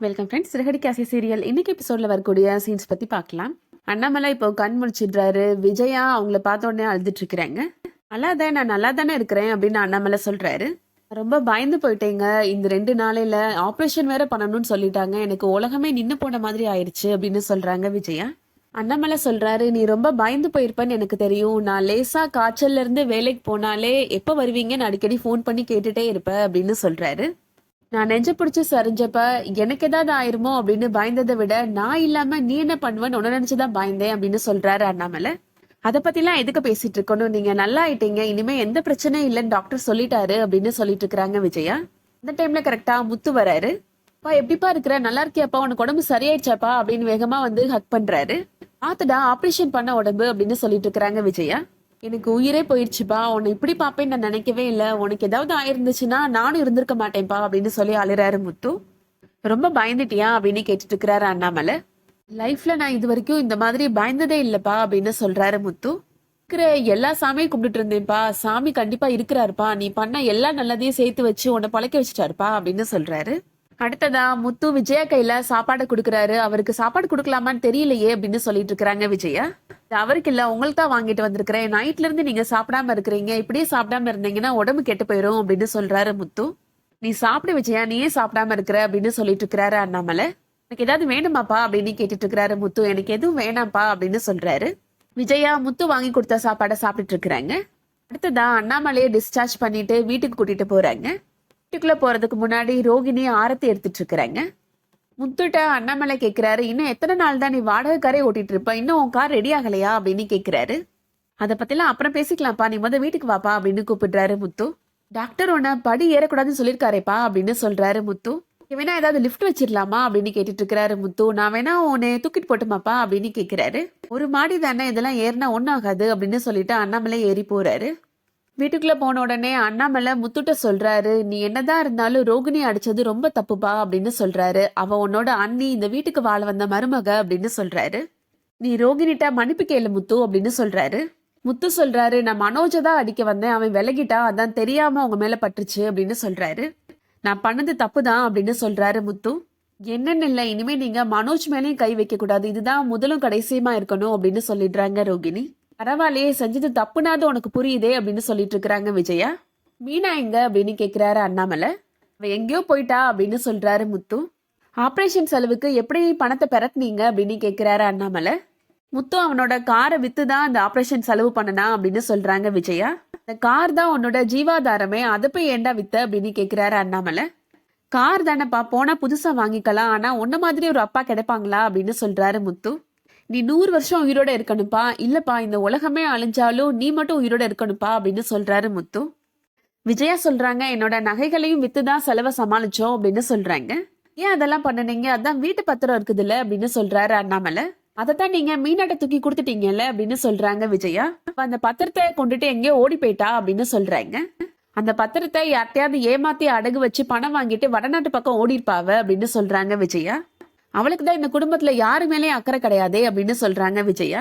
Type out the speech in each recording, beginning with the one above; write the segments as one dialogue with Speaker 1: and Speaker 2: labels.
Speaker 1: Welcome friends. சிறகடி கேசி serial இன்னைக்கு எபிசோட்ல வரக்கூடிய சீன்ஸ் பத்தி பார்க்கலாம். அண்ணாமலை இப்போ கண் முழிச்சிடுறாரு. விஜயா அவங்கள பார்த்த உடனே அழுதுட்டு இருக்கிறாங்க. நான் நல்லா தானே இருக்கிறேன் அப்படின்னு அண்ணாமலை சொல்றாரு. ரொம்ப பயந்து போயிட்டேங்க. இந்த 2 நாளையில ஆப்ரேஷன் வேற பண்ணணும்னு சொல்லிட்டாங்க. எனக்கு உலகமே நின்னு போன மாதிரி ஆயிடுச்சு அப்படின்னு சொல்றாங்க விஜயா. அண்ணாமலை சொல்றாரு, நீ ரொம்ப பயந்து போயிருப்பேன்னு எனக்கு தெரியும். நான் லேசா காய்ச்சல்ல இருந்து வேலைக்கு போனாலே எப்ப வருவீங்கன்னு அடிக்கடி ஃபோன் பண்ணி கேட்டுட்டே இருப்பேன் அப்படின்னு சொல்றாரு. நான் நெஞ்ச பிடிச்சி சரிஞ்சப்ப எனக்கு ஏதாவது ஆயிருமோ அப்படின்னு பயந்ததை விட நான் இல்லாம நீ என்ன பண்ணுவேன்னு உன்ன நினைச்சுதான் பயந்தேன் அப்படின்னு சொல்றாரு அண்ணாமலை. அதை பத்திலாம் எதுக்கு பேசிட்டு இருக்கணும், நீங்க நல்லா ஆயிட்டீங்க, இனிமே எந்த பிரச்சனையும் இல்லைன்னு டாக்டர் சொல்லிட்டாரு அப்படின்னு சொல்லிட்டு இருக்கிறாங்க விஜயா. அந்த டைம்ல கரெக்டா முத்து வராரு. பா எப்படிப்பா இருக்கிற, நல்லா இருக்கியாப்பா, உனக்கு உடம்பு சரியாயிடுச்சாப்பா அப்படின்னு வேகமா வந்து ஹக் பண்றாரு. ஆத்துடா ஆப்ரேஷன் பண்ண உடம்பு அப்படின்னு சொல்லிட்டு இருக்கிறாங்க விஜயா. எனக்கு உயிரே போயிடுச்சுப்பா, உன்னை இப்படி பாப்பேன்னு நான் நினைக்கவே இல்லை, உனக்கு ஏதாவது ஆயிருந்துச்சுன்னா நானும் இருந்திருக்க மாட்டேன்ப்பா அப்படின்னு சொல்லி அழுறாரு முத்து. ரொம்ப பயந்துட்டியா அப்படின்னு கேட்டுட்டு இருக்கிறாரு அண்ணாமலை. லைஃப்ல நான் இது வரைக்கும் இந்த மாதிரி பயந்ததே இல்லப்பா அப்படின்னு சொல்றாரு முத்து. இருக்கிற எல்லா சாமியும் கும்பிட்டு இருந்தேன்ப்பா, சாமி கண்டிப்பா இருக்கிறாருப்பா, நீ பண்ண எல்லா நல்லதையும் சேர்த்து வச்சு உன்னை பழக்க வச்சுட்டாருப்பா அப்படின்னு சொல்றாரு. அடுத்ததா முத்து விஜயா கையில சாப்பாடு கொடுக்குறாரு. அவருக்கு சாப்பாடு கொடுக்கலாமான்னு தெரியலையே அப்படின்னு சொல்லிட்டு இருக்கிறாங்க விஜயா. அவருக்கு இல்ல, உங்களுக்கு தான் வாங்கிட்டு வந்திருக்கிறேன், நைட்ல இருந்து நீங்க சாப்பிடாம இருக்கிறீங்க, இப்படியே சாப்பிடாம இருந்தீங்கன்னா உடம்பு கெட்டு போயிரும் அப்படின்னு சொல்றாரு முத்து. நீ சாப்பிட விஜயா, நீயே சாப்பிடாம இருக்கிற அப்படின்னு சொல்லிட்டு இருக்கிறாரு அண்ணாமலை. எனக்கு ஏதாவது வேணுமாப்பா அப்படின்னு கேட்டுட்டு இருக்கிறாரு முத்து. எனக்கு எதுவும் வேணாம்ப்பா அப்படின்னு சொல்றாரு. விஜயா முத்து வாங்கி கொடுத்த சாப்பாடை சாப்பிட்டுட்டு இருக்கிறாங்க. அடுத்ததா அண்ணாமலையை டிஸ்சார்ஜ் பண்ணிட்டு வீட்டுக்கு கூட்டிட்டு போறாங்க. வீட்டுக்குள்ள போறதுக்கு முன்னாடி ரோகிணி ஆரத்தி எடுத்துட்டு இருக்கிறாங்க. முத்துட்ட அண்ணாமலை கேட்கிறாரு, இன்னும் எத்தனை நாள் தான் நீ வாடகை காரே ஓட்டிட்டு இருப்ப, இன்னும் உன் கார் ரெடி ஆகலையா அப்படின்னு கேட்கிறாரு. அதை பத்திலாம் அப்புறம் பேசிக்கலாம்ப்பா, நீ வீட்டுக்கு வாப்பா அப்படின்னு கூப்பிடுறாரு முத்து. டாக்டர் உன்னை படி ஏறக்கூடாதுன்னு சொல்லியிருக்காரேப்பா அப்படின்னு சொல்றாரு முத்து. வேணா ஏதாவது லிஃப்ட் வச்சிடலாமா அப்படின்னு கேட்டுட்டு இருக்கிறாரு முத்து. நான் வேணா உன்னை தூக்கிட்டு போட்டுமாப்பா அப்படின்னு கேட்கிறாரு. ஒரு மாடி தானே, இதெல்லாம் ஏறினா ஒன்னும் ஆகாது அப்படின்னு சொல்லிட்டு அண்ணாமலை ஏறி போறாரு. வீட்டுக்குள்ள போன உடனே அண்ணாமலை முத்துட்ட சொல்றாரு, நீ என்னதான் இருந்தாலும் ரோகிணி அடிச்சது ரொம்ப தப்புப்பா அப்படின்னு சொல்றாரு. அவ உன்னோட அண்ணி, இந்த வீட்டுக்கு வாழ வந்த மருமக அப்படின்னு சொல்றாரு. நீ ரோகிணிட்ட மன்னிப்பு கேளு முத்து அப்படின்னு சொல்றாரு. முத்து சொல்றாரு, நான் மனோஜை தான் அடிக்க வந்தேன், அவன் விலகிட்டா, அதான் தெரியாம உங்க மேல பட்டுருச்சு அப்படின்னு சொல்றாரு. நான் பண்ணது தப்பு தான் அப்படின்னு சொல்றாரு முத்து. என்னன்னு இல்லை, இனிமே நீங்க மனோஜ் மேலேயும் கை வைக்க கூடாது, இதுதான் முதலும் கடைசியுமா இருக்கணும் அப்படின்னு சொல்லிடுறாங்க ரோகிணி. பரவாயில்லையே, செஞ்சது தப்புனாது உனக்கு புரியுதே அப்படின்னு சொல்லிட்டு இருக்கிறாங்க விஜயா. மீனா எங்க அப்படின்னு கேட்கிறாரு அண்ணாமலை. அவ எங்கேயோ போயிட்டா அப்படின்னு சொல்றாரு முத்து. ஆப்ரேஷன் செலவுக்கு எப்படி பணத்தை பெறக்குனீங்க அப்படின்னு கேட்கிறாரு அண்ணாமலை. முத்து அவனோட காரை வித்துதான் அந்த ஆப்ரேஷன் செலவு பண்ணனா அப்படின்னு சொல்றாங்க விஜயா. அந்த கார் தான் உன்னோட ஜீவாதாரமே, அதை போய் ஏண்டா வித்த அப்படின்னு கேட்கிறாரு அண்ணாமலை. கார் தானேப்பா, போனா புதுசா வாங்கிக்கலாம், ஆனா உன்ன மாதிரி ஒரு அப்பா கிடைப்பாங்களா அப்படின்னு சொல்றாரு முத்து. நீ 100 வருஷம் உயிரோட இருக்கணும்ப்பா, இல்லப்பா இந்த உலகமே அழிஞ்சாலும் நீ மட்டும் உயிரோட இருக்கணும்ப்பா அப்படின்னு சொல்றாரு முத்து. விஜயா சொல்றாங்க, என்னோட நகைகளையும் வித்துதான் செலவை சமாளிச்சோம் அப்படின்னு சொல்றாங்க. ஏன் அதெல்லாம் பண்ணுனீங்க, அதான் வீட்டு பத்திரம் இருக்குதுல்ல அப்படின்னு சொல்றாரு அண்ணாமலை. அதைத்தான் நீங்க மீனாட்ட தூக்கி கொடுத்துட்டீங்கல்ல அப்படின்னு சொல்றாங்க விஜயா. அந்த பத்திரத்தை கொண்டுட்டு எங்கேயோ ஓடி போயிட்டா அப்படின்னு சொல்றாங்க. அந்த பத்திரத்தை யார்ட்டையாவது ஏமாத்தி அடகு வச்சு பணம் வாங்கிட்டு வடநாட்டு பக்கம் ஓடிருப்பாவ அப்படின்னு சொல்றாங்க விஜயா. அவளுக்கு தான் இந்த குடும்பத்துல யாரு மேலேயும் அக்கறை கிடையாதே அப்படின்னு சொல்றாங்க விஜயா.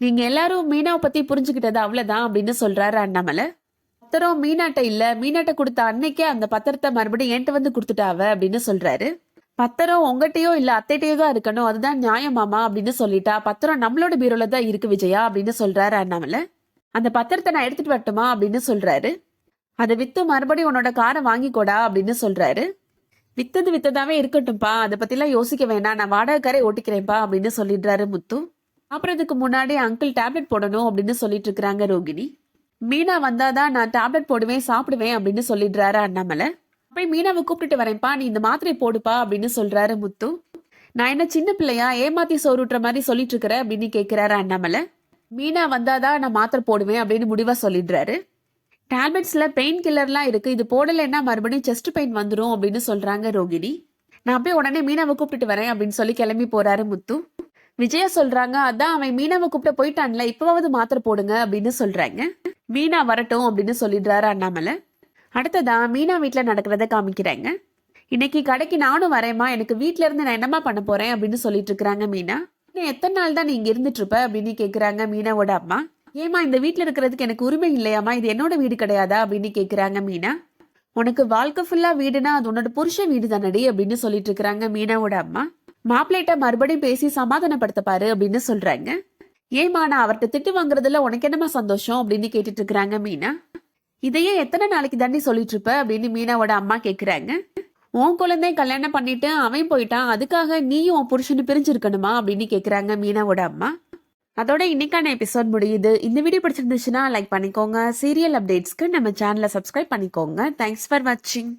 Speaker 1: நீங்க எல்லாரும் மீனாவை பத்தி புரிஞ்சுக்கிட்டது அவ்வளவுதான் அப்படின்னு சொல்றாரு அண்ணாமலை. பத்திரம் மீனாட்ட இல்ல, மீனாட்ட கொடுத்த அன்னைக்கே அந்த பத்திரத்தை மறுபடியும் என்கிட்ட வந்து கொடுத்துட்டாவ அப்படின்னு சொல்றாரு. பத்திரம் உங்ககிட்டயோ இல்ல அத்தைட்டையோ தான் இருக்கணும், அதுதான் நியாயமாமா அப்படின்னு சொல்லிட்டா, பத்திரம் நம்மளோட பீரோல தான் இருக்கு விஜயா அப்படின்னு சொல்றாரு அண்ணாமலை. அந்த பத்திரத்தை நான் எடுத்துட்டு வரட்டுமா அப்படின்னு சொல்றாரு. அதை வித்து மறுபடியும் உன்னோட காரை வாங்கிக்கோடா அப்படின்னு சொல்றாரு. வித்தது வித்ததாவே இருக்கட்டும்பா, அதை பத்திலாம் யோசிக்க வேணாம், நான் வாடகைக்காரே ஓட்டிக்கிறேன்ப்பா அப்படின்னு சொல்லிடுறாரு முத்து. அப்புறம் இதுக்கு முன்னாடி அங்கிள் டேப்லெட் போடணும் அப்படின்னு சொல்லிட்டு இருக்கிறாங்க ரோகிணி. மீனா வந்தாதான் நான் டேப்லெட் போடுவேன் சாப்பிடுவேன் அப்படின்னு சொல்லிடுறாரு அண்ணாமலை. போய் மீனாவை கூப்பிட்டுட்டு வரேன்ப்பா, நீ இந்த மாத்திரையை போடுப்பா அப்படின்னு சொல்றாரு முத்து. நான் என்ன சின்ன பிள்ளையா, ஏமாத்தி சோறுட்டுற மாதிரி சொல்லிட்டு இருக்கிற அப்படின்னு கேட்கிறாரு அண்ணாமலை. மீனா வந்தாதான் நான் மாத்திரை போடுவேன் அப்படின்னு முடிவா சொல்லிடுறாரு. டேப்லெட்ஸ்ல பெயின் கில்லர்லாம் இருக்கு, இது போடலைன்னா மறுபடியும் செஸ்ட் பெயின் வந்துடும் அப்படின்னு சொல்றாங்க ரோகிணி. நான் போய் உடனே மீனாவை கூப்பிட்டு வரேன் அப்படின்னு சொல்லி கிளம்பி போறாரு முத்து. விஜயா சொல்றாங்க, அதான் அவன் மீனாவை கூப்பிட்டு போயிட்டான்ல, இப்பவாவது மாத்திரை போடுங்க அப்படின்னு சொல்றாங்க. மீனா வரட்டும் அப்படின்னு சொல்லிடுறாரு அண்ணாமலை. அடுத்ததா மீனா வீட்டுல நடக்கிறத காமிக்கிறாங்க. இன்னைக்கு கடைக்கு நானும் வரேம்மா, எனக்கு வீட்டுல இருந்து நான் என்னமா பண்ண போறேன் அப்படின்னு சொல்லிட்டு இருக்கிறாங்க மீனா. இன்னும் எத்தனை நாள் தான் நீ இங்க இருந்துட்டு இருப்ப அப்படின்னு கேக்குறாங்க மீனாவோட அம்மா. ஏமா இந்த வீட்டுல இருக்கிறதுக்கு எனக்கு உரிமை இல்லையாமா, இது என்னோட வீடு கிடையாதா அப்படின்னு கேக்குறாங்க மீனா. உனக்கு வாழ்க்கை ஃபுல்லா வீடுனா அது உன்னோட புருஷன் வீடு தானடி அப்படின்னு சொல்லிட்டு இருக்கிறாங்க மீனாவோட அம்மா. மாப்பிள்ளைட்ட மறுபடியும் பேசி சமாதானப்படுத்த பாரு அப்படின்னு சொல்றாங்க. ஏமா நான் அவர்கிட்ட திட்டு வாங்குறதுல உனக்கு என்னமா சந்தோஷம் அப்படின்னு கேட்டுட்டு இருக்கிறாங்க மீனா. இதையே எத்தனை நாளைக்கு தாண்டி சொல்லிட்டு இருப்ப அப்படின்னு மீனாவோட அம்மா கேக்குறாங்க. உன் குழந்தை கல்யாணம் பண்ணிட்டு அவன் போயிட்டான், அதுக்காக நீயும் உன் புருஷனு பிரிஞ்சிருக்கணுமா அப்படின்னு கேக்குறாங்க மீனாவோட அம்மா. அதோட இன்னைக்கான எபிசோட் முடியுது. இந்த வீடியோ பிடிச்சிருந்துச்சுன்னா லைக் பண்ணிக்கோங்க. சீரியல் அப்டேட்ஸ்க்கு நம்ம சேனலை சப்ஸ்கிரைப் பண்ணிக்கோங்க. தேங்க்ஸ் ஃபார் வாட்சிங்.